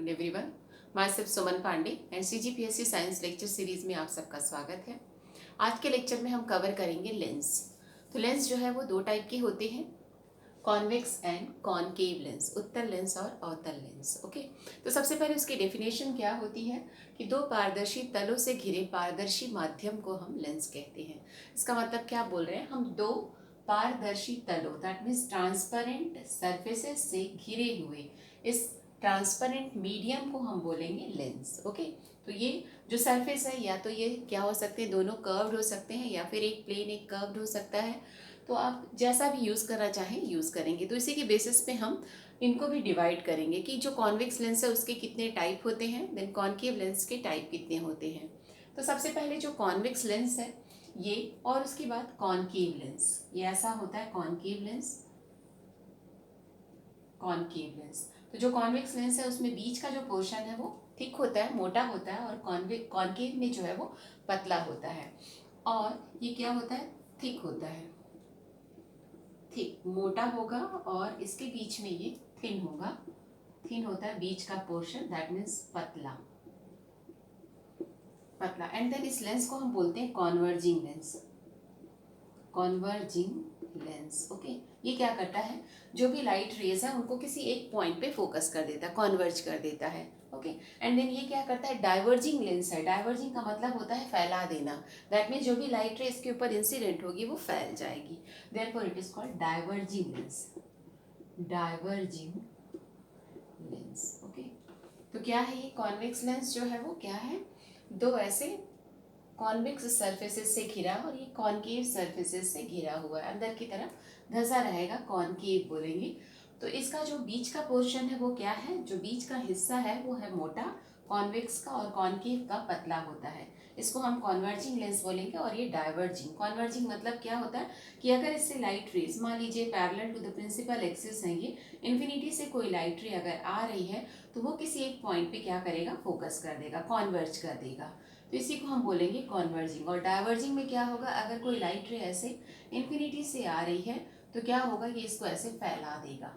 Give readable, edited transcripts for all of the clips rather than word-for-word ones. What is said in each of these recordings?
Afternoon everyone. My self Suman Pandey and CGPSC science lecture series में आप सबका स्वागत है। आज के लेक्चर में हम कवर करेंगे लेंस। तो लेंस जो है वो दो टाइप के होते हैं, कॉन्वेक्स एंड कॉनकेव लेंस, उत्तल लेंस और अवतल लेंस। ओके, तो सबसे पहले उसकी डेफिनेशन क्या होती है कि दो पारदर्शी तलों से घिरे पारदर्शी माध्यम को हम लेंस कहते हैं। इसका मतलब क्या बोल रहे हैं, हम दो पारदर्शी तलों, दैट मीन्स ट्रांसपेरेंट सरफेसेस से घिरे हुए इस ट्रांसपेरेंट मीडियम को हम बोलेंगे लेंस। ओके, तो ये जो सरफेस है, या तो ये क्या हो सकते हैं, दोनों कर्व्ड हो सकते हैं, या फिर एक प्लेन एक कर्व्ड हो सकता है। तो आप जैसा भी यूज़ करना चाहें यूज़ करेंगे। तो इसी के बेसिस पे हम इनको भी डिवाइड करेंगे कि जो कॉन्वेक्स लेंस है उसके कितने टाइप होते हैं, देन कॉनकेव लेंस के टाइप कितने होते हैं। तो सबसे पहले जो कॉन्वेक्स लेंस है ये, और उसके बाद कॉनकेव लेंस, ये ऐसा होता है कॉनकेव लेंस। कॉनकेव लेंस, तो जो कॉन्वेक्स लेंस है उसमें बीच का जो पोर्शन है वो थिक होता है, मोटा होता है, और कॉनकेव में जो है वो पतला होता है। और ये क्या होता है, थिक होता है, थिक मोटा होगा, और इसके बीच में ये थिन होगा, थिन होता है बीच का पोर्शन, दैट मीन्स पतला, पतला। एंड देन इस लेंस को हम बोलते हैं converging lens, converging lens. Okay, ये क्या करता है, जो भी लाइट रेज है उनको किसी एक पॉइंट पे फोकस कर देता है, कॉन्वर्ज कर देता है। ओके, एंड देन ये क्या करता है, डाइवर्जिंग लेंस है। डाइवर्जिंग का मतलब होता है फैला देना, दैट मीन्स जो भी लाइट रे इसके ऊपर इंसिडेंट होगी वो फैल जाएगी, therefore it is called diverging lens, diverging lens. Okay, तो क्या है ये कॉन्वेक्स लेंस जो है वो क्या है, दो ऐसे कॉन्वेक्स सरफेसेस से घिरा और ये कॉनकेव सरफेसेस से घिरा हुआ है, अंदर की तरफ धंसा रहेगा, कॉनकेव बोलेंगे। तो इसका जो बीच का पोर्शन है वो क्या है, जो बीच का हिस्सा है वो है मोटा कॉन्वेक्स का, और कॉनकेव का पतला होता है। इसको हम कॉन्वर्जिंग लेंस बोलेंगे। और ये डाइवर्जिंग, कॉन्वर्जिंग मतलब क्या होता है कि अगर इससे लाइट रेज, मान लीजिए parallel to the principal axis है ये, इन्फिनिटी से कोई लाइट रे अगर आ रही है तो वो किसी एक पॉइंट पे क्या करेगा, फोकस कर देगा, कॉन्वर्ज कर देगा। तो इसी को हम बोलेंगे कॉन्वर्जिंग। और डाइवर्जिंग में क्या होगा, अगर कोई लाइट रे ऐसे इन्फिनिटी से आ रही है तो क्या होगा, ये इसको ऐसे फैला देगा,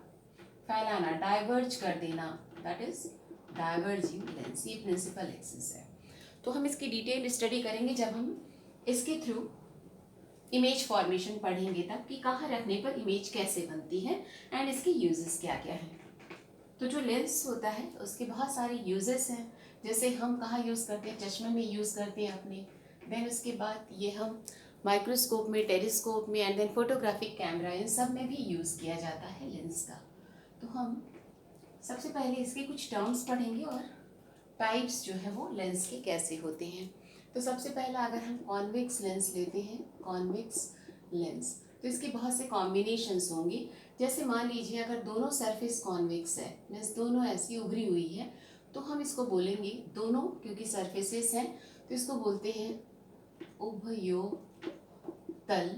फैलाना, डाइवर्ज कर देना, दैट इज डाइवर्जिंग लेंस। ये प्रिंसिपल एक्सिस है। तो हम इसकी डिटेल स्टडी करेंगे जब हम इसके थ्रू इमेज फॉर्मेशन पढ़ेंगे, तब कि कहाँ रखने पर इमेज कैसे बनती है एंड इसके यूजेस क्या क्या हैं। तो जो लेंस होता है उसके बहुत सारे यूजेस हैं, जैसे हम कहाँ यूज़ करते हैं, चश्मे में यूज़ करते हैं अपने, देन उसके बाद ये हम माइक्रोस्कोप में, टेलीस्कोप में, एंड देन फोटोग्राफिक कैमरा, इन सब में भी यूज़ किया जाता है लेंस का। तो हम सबसे पहले इसके कुछ टर्म्स पढ़ेंगे और टाइप्स जो है वो लेंस के कैसे होते हैं। तो सबसे पहला अगर हम कॉन्वेक्स लेंस लेते हैं, कॉन्वेक्स लेंस, तो इसके बहुत से कॉम्बिनेशंस होंगे। जैसे मान लीजिए अगर दोनों सरफेस कॉन्वेक्स है, मीन्स दोनों ऐसी उभरी हुई है, तो हम इसको बोलेंगे, दोनों क्योंकि सरफेसेस हैं तो इसको बोलते हैं उभयोतल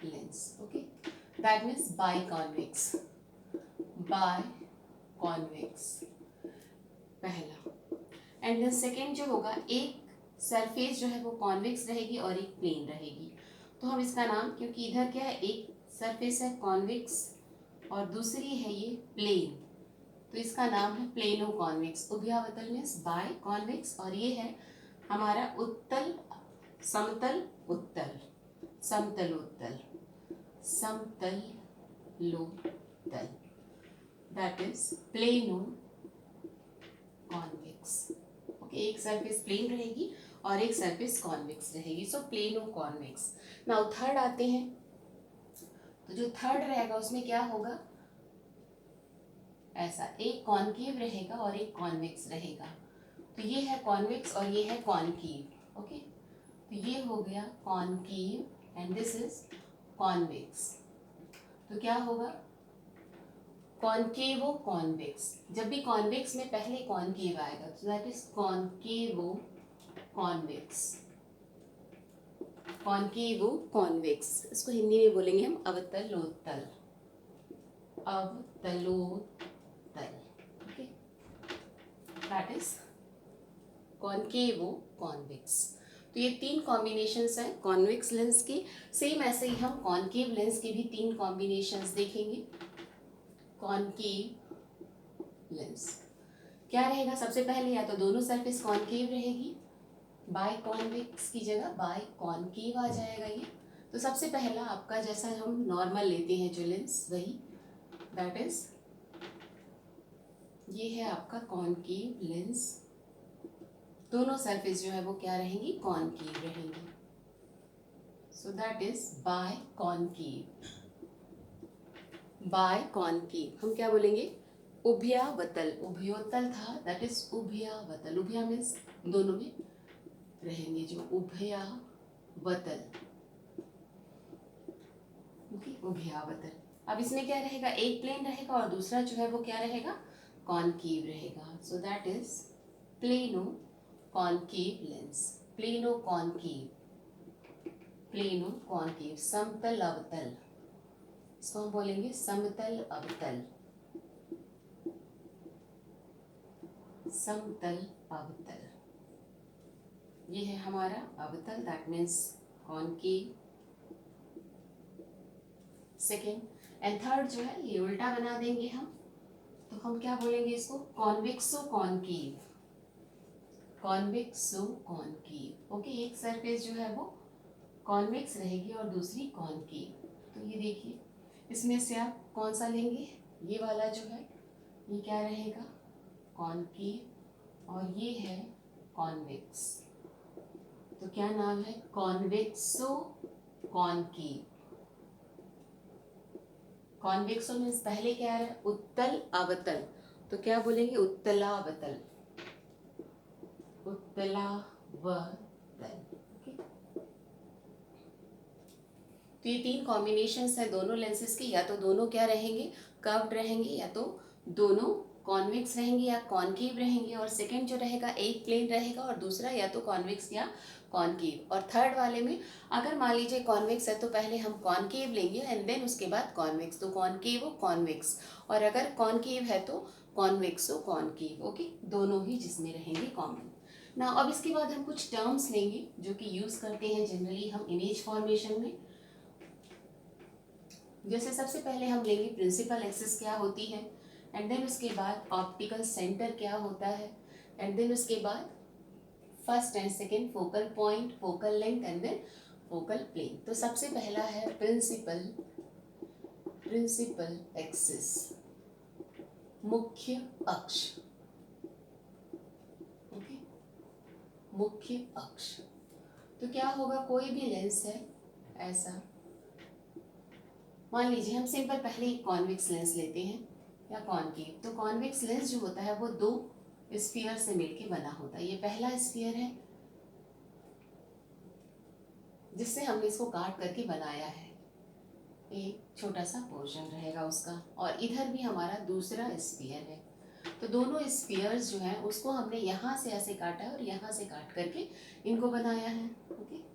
lens. Okay, that means biconvex, biconvex पहला। एंड देन सेकेंड जो होगा, एक सरफेस जो है वो कॉन्वेक्स रहेगी और एक प्लेन रहेगी। तो हम इसका नाम, क्योंकि इधर क्या है, एक सरफेस है कॉन्वेक्स और दूसरी है ये प्लेन, तो इसका नाम है प्लेनो कॉन्वेक्स। उभयावतल मीन्स बाय कॉन्वेक्स, और ये है हमारा उत्तल, समतल उत्तल, समतलोत्तल, समतलोत्तल, that is plano convex. Okay, एक सरफेस प्लेन रहेगी और एक सरफेस कॉन्वेक्स रहेगी, so plano convex. Now third आते हैं, तो जो थर्ड रहेगा उसमें क्या होगा, ऐसा एक कॉनकेव रहेगा और एक कॉन्वेक्स रहेगा। तो ये है कॉन्वेक्स और ये है कॉनकेव। ओके, तो ये हो गया concave and this is convex. तो क्या होगा, कॉनकेवो कॉन्वेक्स। जब भी कॉन्वेक्स में पहले कॉनकेव आएगा तो that is concavo convex, concavo convex. इसको हिंदी में बोलेंगे हम अवतलोत्तल, अवतलोत्तल। Okay, that is concavo convex. तो ये तीन कॉम्बिनेशंस हैं कॉन्वेक्स लेंस के। सेम ऐसे ही हम कॉनकेव लेंस के भी तीन कॉम्बिनेशंस देखेंगे। कॉनकेव लेंस, क्या रहेगा सबसे पहले, या तो दोनों सरफेस कॉनकेव रहेगी, बाय कॉन्वेक्स की जगह बाय कॉनकेव आ जाएगा ये। तो सबसे पहला आपका जैसा हम नॉर्मल लेते हैं जो लेंस, वही दैट इज ये है आपका कॉनकेव लेंस। दोनों सरफेस जो है वो क्या रहेंगी, कॉनकेव रहेंगी। So that is by concave. By concave हम क्या बोलेंगे, उभयावतल। उभयोतल था, दैट इज उभयावतल। उभया मीन्स दोनों में रहेंगे, जो उभयावतल, ओके, उभयावतल। अब इसमें क्या रहेगा, एक प्लेन रहेगा और दूसरा जो है वो क्या रहेगा, कॉनकेव रहेगा। सो that is plano concave lens. Plano concave, plano concave, समतल अवतल, इसको हम बोलेंगे समतल अवतल। समतल अवतल, ये है हमारा अवतल, that means concave. Second and third जो है ये उल्टा बना देंगे हम, तो हम क्या बोलेंगे इसको, कॉन्वेक्सो कॉनकेव। कॉन्वेक्सो concave, okay. एक सरफेस जो है वो कॉन्वेक्स रहेगी और दूसरी कॉनकेव। तो ये देखिए, इसमें से आप कौन सा लेंगे, ये वाला जो है ये क्या रहेगा, कॉनकेव, और ये है कॉन्वेक्स। तो क्या नाम है, कॉन्वेक्सो कॉनकेव। कॉन्वेक्सो मीन्स पहले क्या है, उत्तल अवतल, तो क्या बोलेंगे, उत्तलावतल। उत्तलावतल, ओके। तो ये तीन कॉम्बिनेशंस है दोनों लेंसेज के, या तो दोनों क्या रहेंगे, कर्व्ड रहेंगे, या तो दोनों कॉन्वेक्स रहेंगे या कॉनकेव रहेंगे, और सेकंड जो रहेगा एक प्लेन रहेगा और दूसरा या तो कॉन्वेक्स या कॉनकेव। और थर्ड वाले में अगर मान लीजिए कॉन्वेक्स है तो पहले हम कॉनकेव लेंगे एंड देन उसके बाद कॉन्वेक्स, तो कॉनकेव हो कॉन्वेक्स, और अगर कॉनकेव है तो कॉन्वेक्स हो कॉनकेव, ओके, दोनों ही जिसमें रहेंगे कॉमन ना। अब इसके बाद हम कुछ टर्म्स लेंगे जो कि यूज़ करते हैं जनरली हम इमेज फॉर्मेशन में। जैसे सबसे पहले हम लेंगे प्रिंसिपल एक्सिस क्या होती है, एंड देन उसके बाद ऑप्टिकल सेंटर क्या होता है, एंड देन उसके बाद first and second focal point, focal length, and then focal plane. तो सबसे पहला है प्रिंसिपल, प्रिंसिपल एक्सिस, मुख्य अक्ष, ओके, मुख्य अक्ष। तो क्या होगा, कोई भी लेंस है ऐसा, मान लीजिए हम सिंपल पहले एक कॉन्वेक्स लेंस लेते हैं या कॉनकेव। तो कॉन्वेक्स लेंस जो होता है वो दो स्फीयर से मिलके बना होता है। ये पहला स्फीयर है जिससे हमने इसको काट करके बनाया है, एक छोटा सा पोर्शन रहेगा उसका, और इधर भी हमारा दूसरा स्फीयर है। तो दोनों स्फीयर्स जो हैं उसको हमने यहाँ से ऐसे काटा है और यहाँ से काट करके इनको बनाया है, ओके।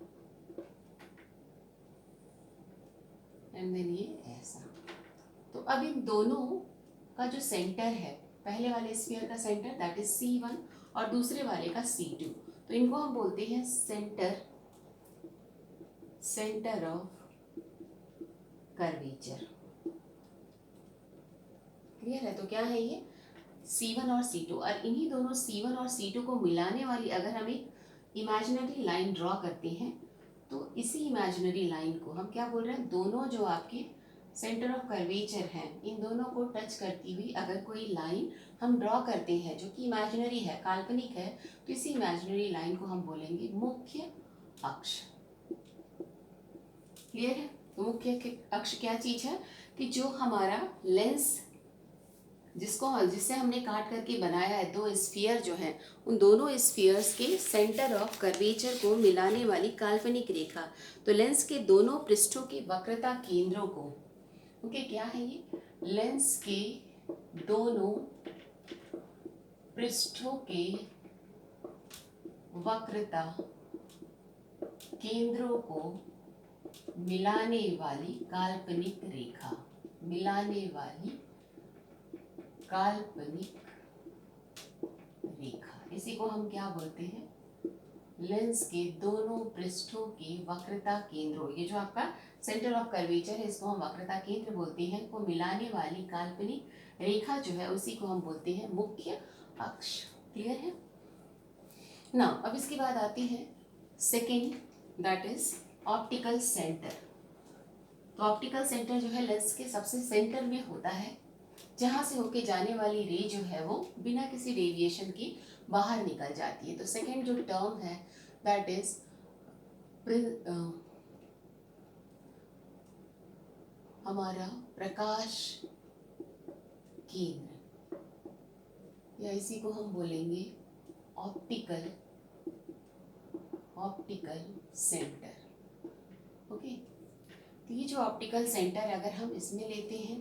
एंड देन ये ऐसा। तो अब इन दोनों का जो सेंटर है, पहले वाले स्फीयर का सेंटर दैट इज C1 और दूसरे वाले का C2, तो इनको हम बोलते हैं centre, centre of curvature. Clear है, तो क्या है ये C1 और C2, और इन्हीं दोनों C1 और C2 को मिलाने वाली अगर हम एक इमेजिनरी लाइन ड्रॉ करते हैं, तो इसी इमेजिनरी लाइन को हम क्या बोल रहे हैं, दोनों जो आपके सेंटर ऑफ कर्वेचर हैं इन दोनों को टच करती हुई अगर कोई लाइन हम ड्रॉ करते हैं जो कि इमेजिनरी है, काल्पनिक है, तो इसी इमेजिनरी लाइन को हम बोलेंगे मुख्य अक्ष। क्लियर है, तो मुख्य अक्ष क्या चीज है कि जो हमारा लेंस जिससे हमने काट करके बनाया है, दो स्फीयर जो हैं उन दोनों स्फीयर्स के सेंटर ऑफ कर्वेचर को मिलाने वाली काल्पनिक रेखा। तो लेंस के दोनों पृष्ठों के वक्रता केंद्रों को, ओके, क्या है ये, लेंस के दोनों पृष्ठों के वक्रता केंद्रों को मिलाने वाली काल्पनिक रेखा, मिलाने वाली काल्पनिक रेखा, इसी को हम क्या बोलते हैं, लेंस के दोनों पृष्ठों के वक्रता केंद्रों, ये जो आपका सेंटर ऑफ कर्वेचर है इसको हम वक्रता केंद्र बोलते हैं, को मिलाने वाली काल्पनिक रेखा जो है उसी को हम बोलते हैं मुख्य अक्ष। क्लियर है ना। अब इसके बाद आती है second, that is optical centre. तो ऑप्टिकल सेंटर जो है लेंस के सबसे सेंटर में होता है, जहां से होके जाने वाली रे जो है वो बिना किसी डेविएशन के बाहर निकल जाती है। तो सेकेंड जो टर्म है दैट इज हमारा प्रकाश केंद्र, या इसी को हम बोलेंगे ऑप्टिकल सेंटर। ओके, तो ये जो ऑप्टिकल सेंटर अगर हम इसमें लेते हैं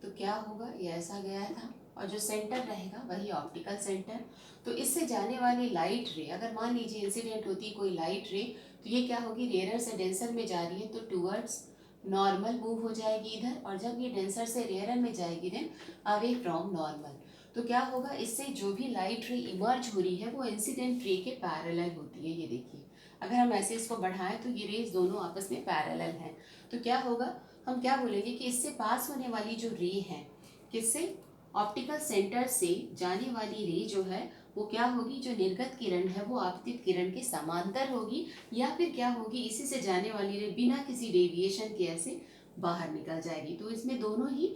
तो क्या होगा, ये ऐसा गया था और जो सेंटर रहेगा वही ऑप्टिकल सेंटर। तो इससे जाने वाली लाइट रे, अगर मान लीजिए इंसिडेंट होती है कोई लाइट रे, तो ये क्या होगी, रेयर से डेंसर में जा रही है तो टूवर्ड्स नॉर्मल मूव हो जाएगी इधर, और जब ये डेंसर से रेयर में जाएगी देन अवे फ्रॉम नॉर्मल। तो क्या होगा, इससे जो भी लाइट रे इमर्ज हो रही है वो इंसिडेंट रे के पैरेलल होती है। ये देखिए, अगर हम ऐसे इसको बढ़ाएं तो ये रेज दोनों आपस में पैरेलल हैं। तो क्या होगा, हम क्या बोलेंगे कि इससे पास होने वाली जो रे है, किससे, ऑप्टिकल सेंटर से जाने वाली रे जो है वो क्या होगी, जो निर्गत किरण है वो आपतित किरण के समांतर होगी, या फिर क्या होगी, इसी से जाने वाली रे बिना किसी डेविएशन के ऐसे बाहर निकल जाएगी। तो इसमें दोनों ही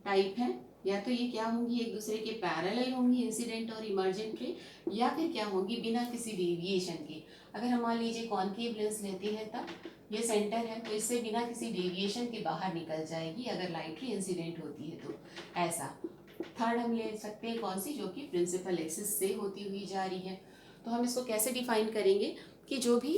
टाइप हैं, या तो ये क्या होंगी, एक दूसरे के पैरेलल होंगी इंसिडेंट और इमर्जेंट रे, या फिर क्या होंगी बिना किसी डेविएशन के। अगर हम मान लीजिए कॉन्केव लेंस लेते हैं तब ये सेंटर है तो इससे बिना किसी डेविएशन के बाहर निकल जाएगी अगर लाइट रे इंसिडेंट होती है तो। ऐसा थर्ड हम ले सकते हैं कौन सी, जो कि प्रिंसिपल एक्सिस से होती हुई जा रही है। तो हम इसको कैसे डिफाइन करेंगे कि जो भी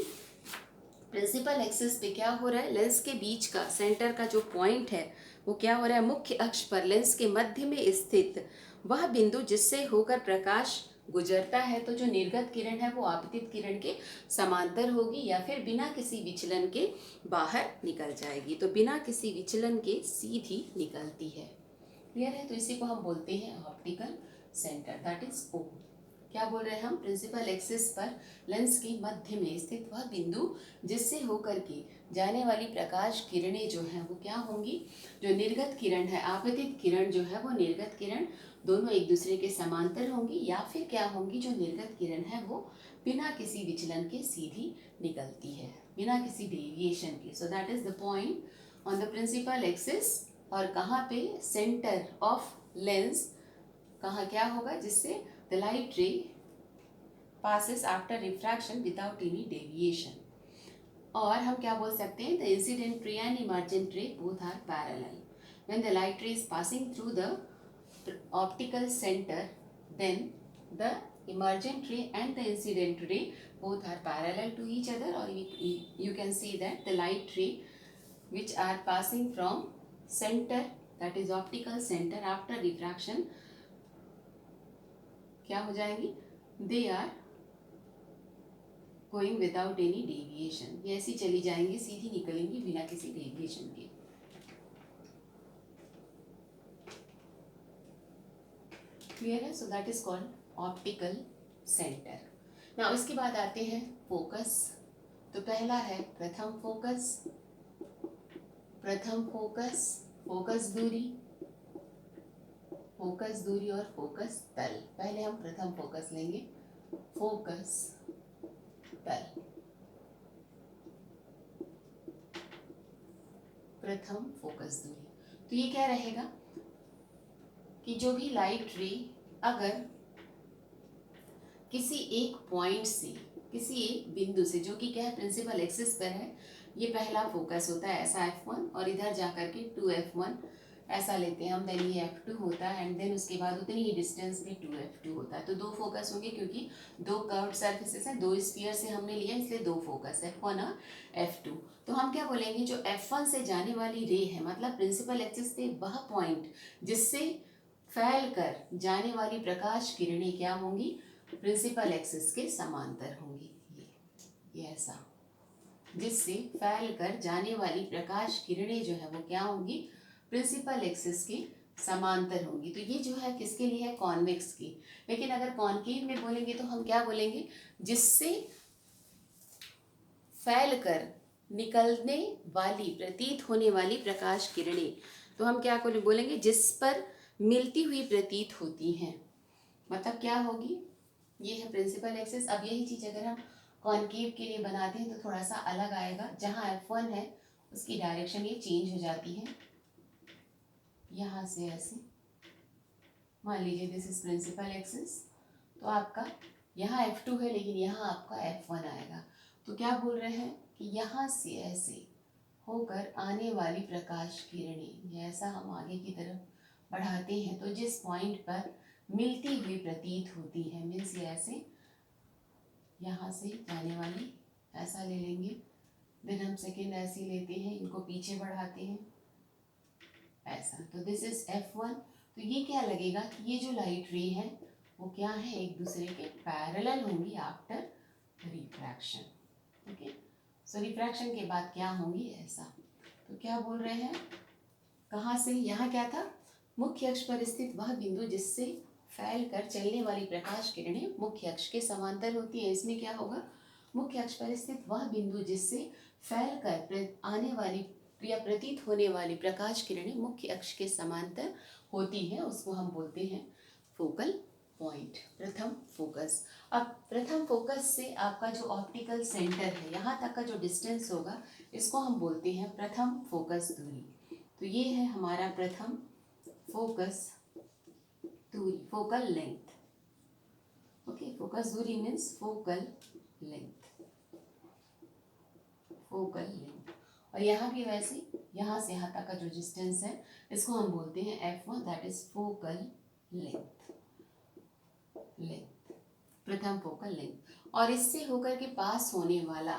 प्रिंसिपल एक्सिस पे क्या हो रहा है, लेंस के बीच का सेंटर का जो पॉइंट है वो क्या हो रहा है, मुख्य अक्ष पर लेंस के मध्य में स्थित वह बिंदु जिससे होकर प्रकाश गुजरता है, तो जो निर्गत किरण है वो आपतित किरण के समांतर होगी या फिर बिना किसी विचलन के बाहर निकल जाएगी। तो बिना किसी विचलन के सीधी निकलती है। क्लियर है। तो इसी को हम बोलते हैं ऑप्टिकल सेंटर, दैट इज ओ। क्या बोल रहे हैं हम, प्रिंसिपल एक्सिस पर लेंस के मध्य में स्थित वह बिंदु जिससे होकर के जाने वाली प्रकाश किरणें जो हैं वो क्या होंगी, जो निर्गत किरण है, आपतित किरण जो है वो निर्गत किरण दोनों एक दूसरे के समांतर होंगी, या फिर क्या होंगी, जो निर्गत किरण है वो बिना किसी विचलन के सीधी निकलती है, बिना किसी डेविएशन के। So that is the point on the principal axis, और कहाँ पे, सेंटर ऑफ लेंस, कहाँ क्या होगा, जिससे the light ray passes after refraction without any deviation। और हम क्या बोल सकते हैं, the incident ray and emergent ray both are parallel। when the light ray is passing through the optical center, then the emergent ray and the incident ray both are parallel to each other, or you can see that the light ray which are passing from center, that is optical center, after refraction क्या हो जाएंगी, they are going without any deviation, ये ऐसी चली जाएंगी, सीधी निकलेंगी बिना किसी डेविएशन के। क्लियर है। सो that is called optical centre. Now इसके बाद आते हैं फोकस। तो पहला है प्रथम फोकस, फोकस दूरी और फोकस तल। पहले हम प्रथम फोकस लेंगे, फोकस तल। प्रथम फोकस दूरी, तो ये क्या रहेगा कि जो भी लाइट रे अगर किसी एक पॉइंट से, किसी एक बिंदु से, जो कि क्या है प्रिंसिपल एक्सिस पर है, ये पहला फोकस होता है ऐसा F1, और इधर जाकर के 2F1 ऐसा लेते हैं हम, देन ये F2 होता है, एंड देन उसके बाद उतनी ही डिस्टेंस में 2F2 होता है। तो दो फोकस होंगे, क्योंकि दो कर्व्ड सर्फेसेस हैं, दो स्फीयर से हमने लिया, इसलिए दो फोकस, F1 और F2। तो हम क्या बोलेंगे, जो F1 से जाने वाली रे है, मतलब प्रिंसिपल एक्सिस पे वह पॉइंट जिससे फैल कर जाने वाली प्रकाश किरणें क्या होंगी, प्रिंसिपल एक्सिस के समांतर होंगी। ये ऐसा, जिससे फैल कर जाने वाली प्रकाश किरणें जो है वो क्या होंगी, प्रिंसिपल एक्सिस के समांतर होंगी। तो ये जो है किसके लिए है, कॉन्वेक्स की। लेकिन अगर कॉन्केव में बोलेंगे तो हम क्या बोलेंगे, जिससे फैल कर निकलने वाली, प्रतीत होने वाली प्रकाश किरणें, तो हम क्या बोलेंगे, जिस पर मिलती हुई प्रतीत होती हैं, मतलब क्या होगी, ये है प्रिंसिपल एक्सिस। अब यही चीज़ अगर हम कॉनकेव के लिए बनाते हैं तो थोड़ा सा अलग आएगा। जहाँ F1 है उसकी डायरेक्शन ये चेंज हो जाती है, यहाँ से ऐसे मान लीजिए दिस इज प्रिंसिपल एक्सिस, तो आपका यहाँ F2 है लेकिन यहाँ आपका F1 आएगा। तो क्या बोल रहे हैं कि यहाँ से ऐसे होकर आने वाली प्रकाश किरणें जैसा हम आगे की तरफ बढ़ाते हैं तो जिस पॉइंट पर मिलती हुई प्रतीत होती है, मीन्स ये ऐसे यहाँ से जाने वाली ऐसा ले लेंगे, देन हम सेकेंड ऐसे लेते हैं, इनको पीछे बढ़ाते हैं ऐसा, तो दिस इज F1। तो ये क्या लगेगा कि ये जो लाइट रे है वो क्या है, एक दूसरे के पैरेलल होंगी आफ्टर रिफ्रैक्शन। ओके, सो रिफ्रैक्शन के बाद क्या होंगी ऐसा। तो क्या बोल रहे हैं, कहाँ से, यहाँ क्या था, मुख्य अक्ष पर स्थित वह बिंदु जिससे फैल कर चलने वाली प्रकाश किरणें मुख्य अक्ष के समांतर होती है। इसमें क्या होगा, मुख्य अक्ष पर स्थित वह बिंदु जिससे फैल कर आने वाली या प्रतीत होने वाली प्रकाश किरणें मुख्य अक्ष के समांतर होती हैं, उसको हम बोलते हैं फोकल पॉइंट, प्रथम फोकस। अब प्रथम फोकस से आपका जो ऑप्टिकल सेंटर है यहाँ तक का जो डिस्टेंस होगा इसको हम बोलते हैं प्रथम फोकस दूरी। तो ये है हमारा प्रथम फोकस दूरी, फोकल लेंथ। ओके, फोकस दूरी means focal length, focal length. और यहाँ भी वैसे यहाँ से यहाँ तक का जो डिस्टेंस है इसको हम बोलते हैं F1, that is focal length, length, प्रथम फोकल लेंथ। और इससे होकर के पास होने वाला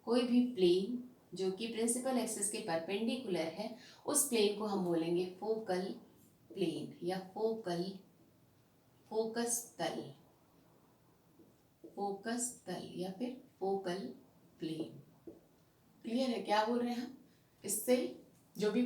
कोई भी प्लेन जो कि प्रिंसिपल एक्सिस के परपेंडिकुलर है उस प्लेन को हम बोलेंगे फोकल प्लेन या फोकल फोकस तल, फोकस तल या फिर फोकल प्लेन। क्लियर है क्या बोल रहे हैं हम, इससे जो भी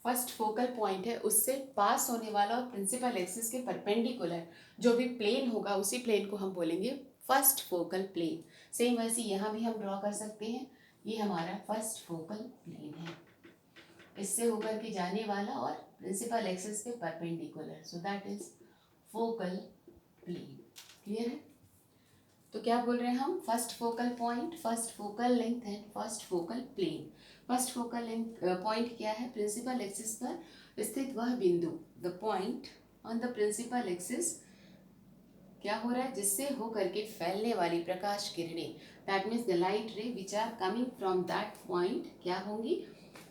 फर्स्ट फोकल पॉइंट है उससे पास होने वाला और प्रिंसिपल एक्सिस के परपेंडिकुलर जो भी प्लेन होगा उसी प्लेन को हम बोलेंगे फर्स्ट फोकल प्लेन। सेम वैसे यहाँ भी हम ड्रॉ कर सकते हैं, ये हमारा फर्स्ट फोकल प्लेन है, इससे होकर के जाने वाला और प्रिंसिपल एक्सिस के perpendicular, so that is focal plane. Clear है। तो क्या बोल रहे हैं हम, first focal point, first focal length and first focal plane. First focal length point क्या है, प्रिंसिपल एक्सिस पर स्थित वह बिंदु, the point on the principal axis क्या हो रहा है, जिससे होकर के फैलने वाली प्रकाश किरणें, that means the light ray which are coming from that point क्या होंगी,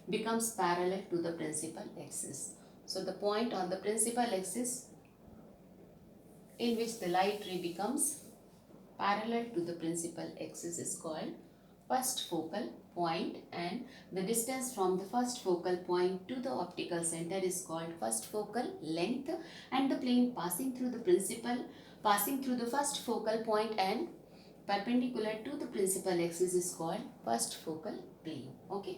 becomes parallel to the principal axis. So the point on the principal axis in which the light ray becomes parallel to the principal axis is called first focal point, and the distance from the first focal point to the optical center is called first focal length, and the plane passing through the first focal point and perpendicular to the principal axis is called first focal plane. Okay,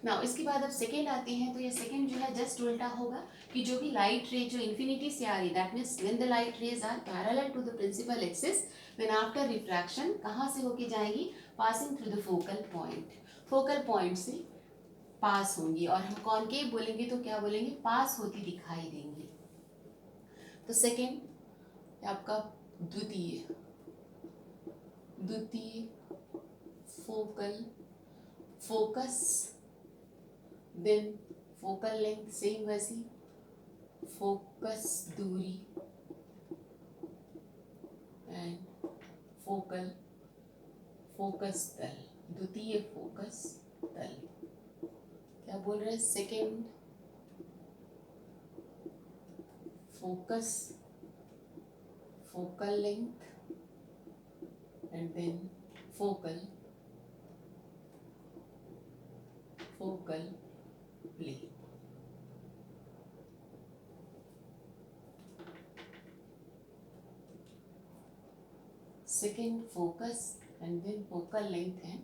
now इसके बाद अब second आते हैं, तो ये second जो है just उल्टा होगा कि जो भी लाइट रे जो इन्फिनिटी से आ रही, that means when the light rays are parallel to the principal axis, then after refraction कहाँ से होके जाएंगी, passing through the focal point, focal point से पास होंगी। और हम कॉनकेव बोलेंगे तो क्या बोलेंगे, पास होती दिखाई देंगी। तो सेकेंड आपका द्वितीय focal focus, then focal length same वैसी, फोकस दूरी एंड फोकस तल, द्वितीय फोकस तल। क्या बोल रहे हैं, second focus, focal length and then focal plane. Second focus and then focal length and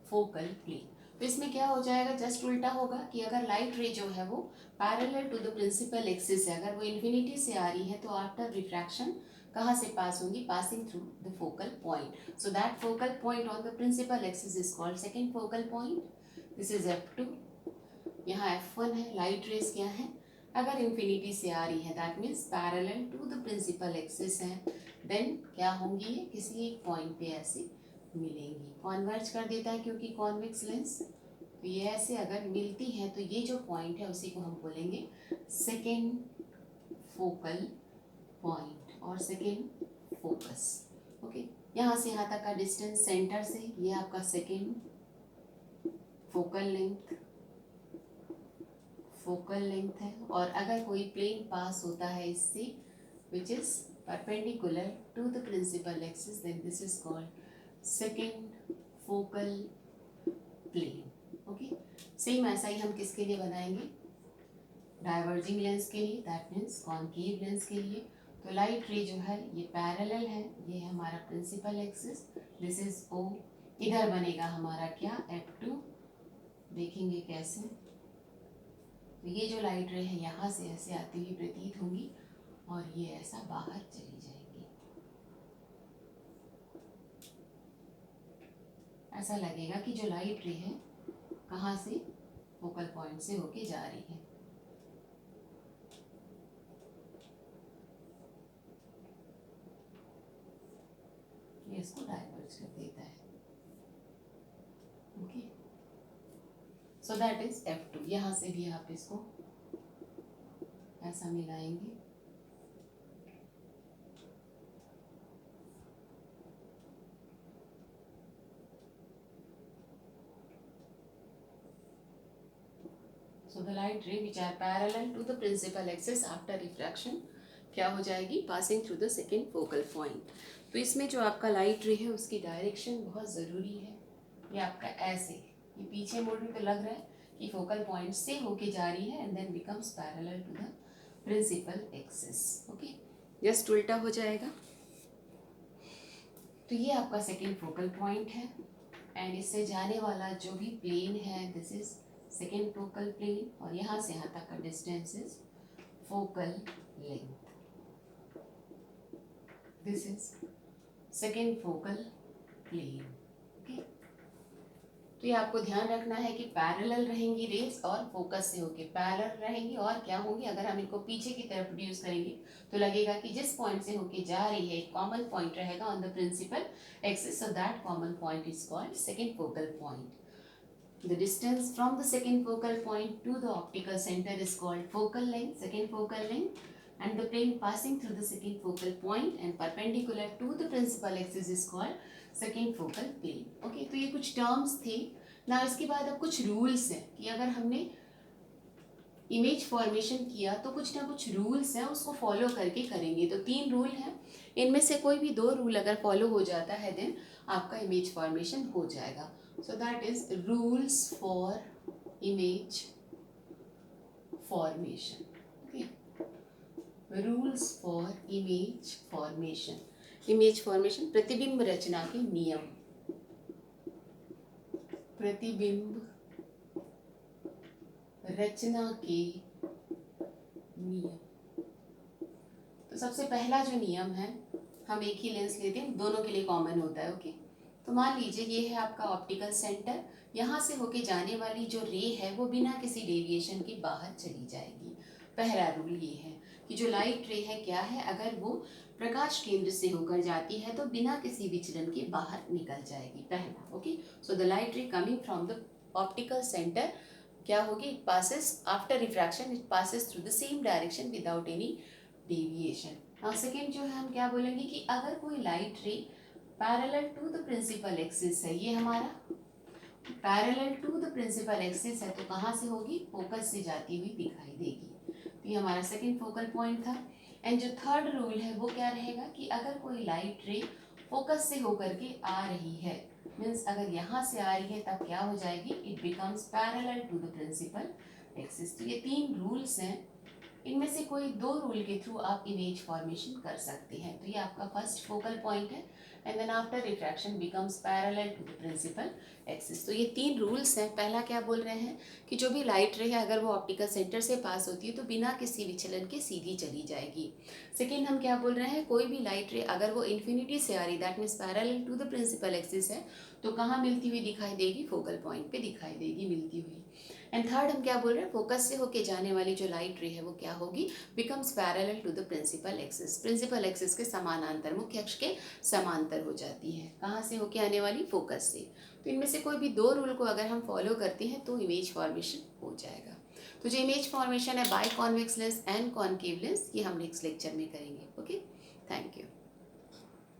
focal plane. तो इसमें क्या हो जाएगा, जस्ट उल्टा होगा कि अगर लाइट रे जो है वो parallel to the principal axis है, अगर वो इन्फिनिटी से आ रही है तो आफ्टर रिफ्रैक्शन कहाँ से पास होंगी, passing through the focal point. So that focal point on the principal axis is called second focal point. This is F2, यहाँ F1 है, लाइट रेज क्या है, अगर इन्फिनिटी से आ रही है that means parallel to the principal axis है, देन क्या होंगी ये किसी एक पॉइंट पे ऐसे मिलेंगी, कॉन्वर्ज कर देता है क्योंकि कॉन्वेक्स लेंस। तो ये ऐसे अगर मिलती हैं तो ये जो पॉइंट है उसी को हम बोलेंगे सेकेंड फोकल पॉइंट और सेकेंड फोकस। ओके, यहाँ से यहाँ तक का डिस्टेंस सेंटर से ये आपका सेकेंड फोकल लेंथ है। और अगर कोई प्लेन पास होता है इससे which is perpendicular to the principal axis, then this is called second focal plane. Okay, same ऐसा ही हम किसके लिए बनाएंगे, डाइवर्जिंग लेंस के लिए, दैट मीन्स कॉन्केव लेंस के लिए। तो लाइट रे जो है ये पैरेलल है, ये है हमारा प्रिंसिपल एक्सिस, दिस इज ओ। इधर बनेगा हमारा क्या, F2। देखेंगे कैसे, तो ये जो लाइट रे है यहाँ से ऐसे आती हुई प्रतीत होंगी और ये ऐसा बाहर चली जाएंगी। ऐसा लगेगा कि जो लाइट रे है कहाँ से, फोकल पॉइंट से होके जा रही है। ये इसको डाइवर्ज कर देता है। Okay, so that is F2। यहाँ से भी आप इसको ऐसा मिलाएंगे। So the light ray which are parallel to the principal axis after refraction क्या हो जाएगी, passing through the second focal point. तो इसमें जो आपका लाइट रे है उसकी डायरेक्शन बहुत ज़रूरी है। ये आपका ऐसे, ये पीछे मुड़ में तो लग रहा है कि फोकल पॉइंट से होके जा रही है and then becomes parallel to the principal axis. Okay, just उल्टा हो जाएगा। तो ये आपका सेकेंड फोकल पॉइंट है एंड इससे जाने वाला जो भी प्लेन है this is second focal plane, और यहाँ से यहाँ तक का distance is focal length, this is second focal plane. Okay, तो ये आपको ध्यान रखना है कि पैरेलल रहेंगी रेस और फोकस से होके पैरेलल रहेंगी, और क्या होंगी, अगर हम इनको पीछे की तरफ प्रोड्यूस करेंगे तो लगेगा कि जिस पॉइंट से होके जा रही है एक कॉमन पॉइंट रहेगा on the principal axis, so that common point is called second focal point. The distance from the second focal point to the optical center is called focal length, second focal length, and the plane passing through the second focal point and perpendicular to the principal axis is called second focal plane. Okay, तो ये कुछ terms थे ना। इसके बाद अब कुछ rules हैं कि अगर हमने इमेज फॉर्मेशन किया तो कुछ ना कुछ रूल्स हैं, उसको फॉलो करके करेंगे। तो 3 रूल हैं, इनमें से कोई भी 2 रूल अगर फॉलो हो जाता है देन आपका इमेज फॉर्मेशन हो जाएगा। सो that is rules for image formation. Okay, rules for image formation. Image formation, प्रतिबिंब रचना के नियम, प्रतिबिंब रचना के नियम। तो सबसे पहला जो नियम है, हम एक ही लेंस लेते हैं, दोनों के लिए कॉमन होता है। ओके, तो मान लीजिए ये है आपका ऑप्टिकल सेंटर, यहाँ से होके जाने वाली जो रे है वो बिना किसी डेविएशन के बाहर चली जाएगी। पहला रूल ये है कि जो लाइट रे है क्या है, अगर वो प्रकाश केंद्र से होकर जाती है तो बिना किसी विचलन के बाहर निकल जाएगी, पहला। Okay, so the light ray coming from the optical centre क्या होगी, it passes after refraction, it passes through the same direction without any deviation. Now second जो है हम क्या बोलेंगे कि अगर कोई light ray parallel to the principal axis है, ये हमारा parallel to the principal axis है, तो कहाँ से होगी, फोकस से जाती हुई दिखाई देगी। तो ये हमारा सेकेंड फोकल पॉइंट था। एंड जो थर्ड रूल है वो क्या रहेगा कि अगर कोई लाइट रे फोकस से होकर के आ रही है, मीन्स अगर यहाँ से आ रही है तब क्या हो जाएगी, it becomes parallel to the principal axis. तो ये 3 रूल्स हैं, इनमें से कोई 2 रूल के थ्रू आप इमेज फॉर्मेशन कर सकते हैं। तो ये आपका फर्स्ट फोकल पॉइंट है and then after refraction becomes parallel to the principal axis. तो ये 3 रूल्स हैं। पहला क्या बोल रहे हैं कि जो भी लाइट रे है अगर वो ऑप्टिकल सेंटर से पास होती है तो बिना किसी विचलन के सीधी चली जाएगी। सेकेंड हम क्या बोल रहे हैं, कोई भी लाइट रे अगर वो इन्फिनिटी से आ रही, that means parallel to the principal axis है, तो कहाँ मिलती हुई दिखाई देगी, फोकल पॉइंट पे दिखाई देगी मिलती हुई। एंड थर्ड हम क्या बोल रहे हैं, फोकस से होके जाने वाली जो लाइट रे है वो क्या होगी, becomes parallel to the principal axis, principal axis के समानांतर, मुख्य अक्ष के समांतर हो जाती है। कहाँ से होके आने वाली, फोकस से। तो इनमें से कोई भी दो रूल को अगर हम फॉलो करते हैं तो इमेज फॉर्मेशन हो जाएगा। तो जो इमेज फॉर्मेशन है by convex lens and concave lens, ये हम नेक्स्ट लेक्चर में करेंगे। Okay, thank you.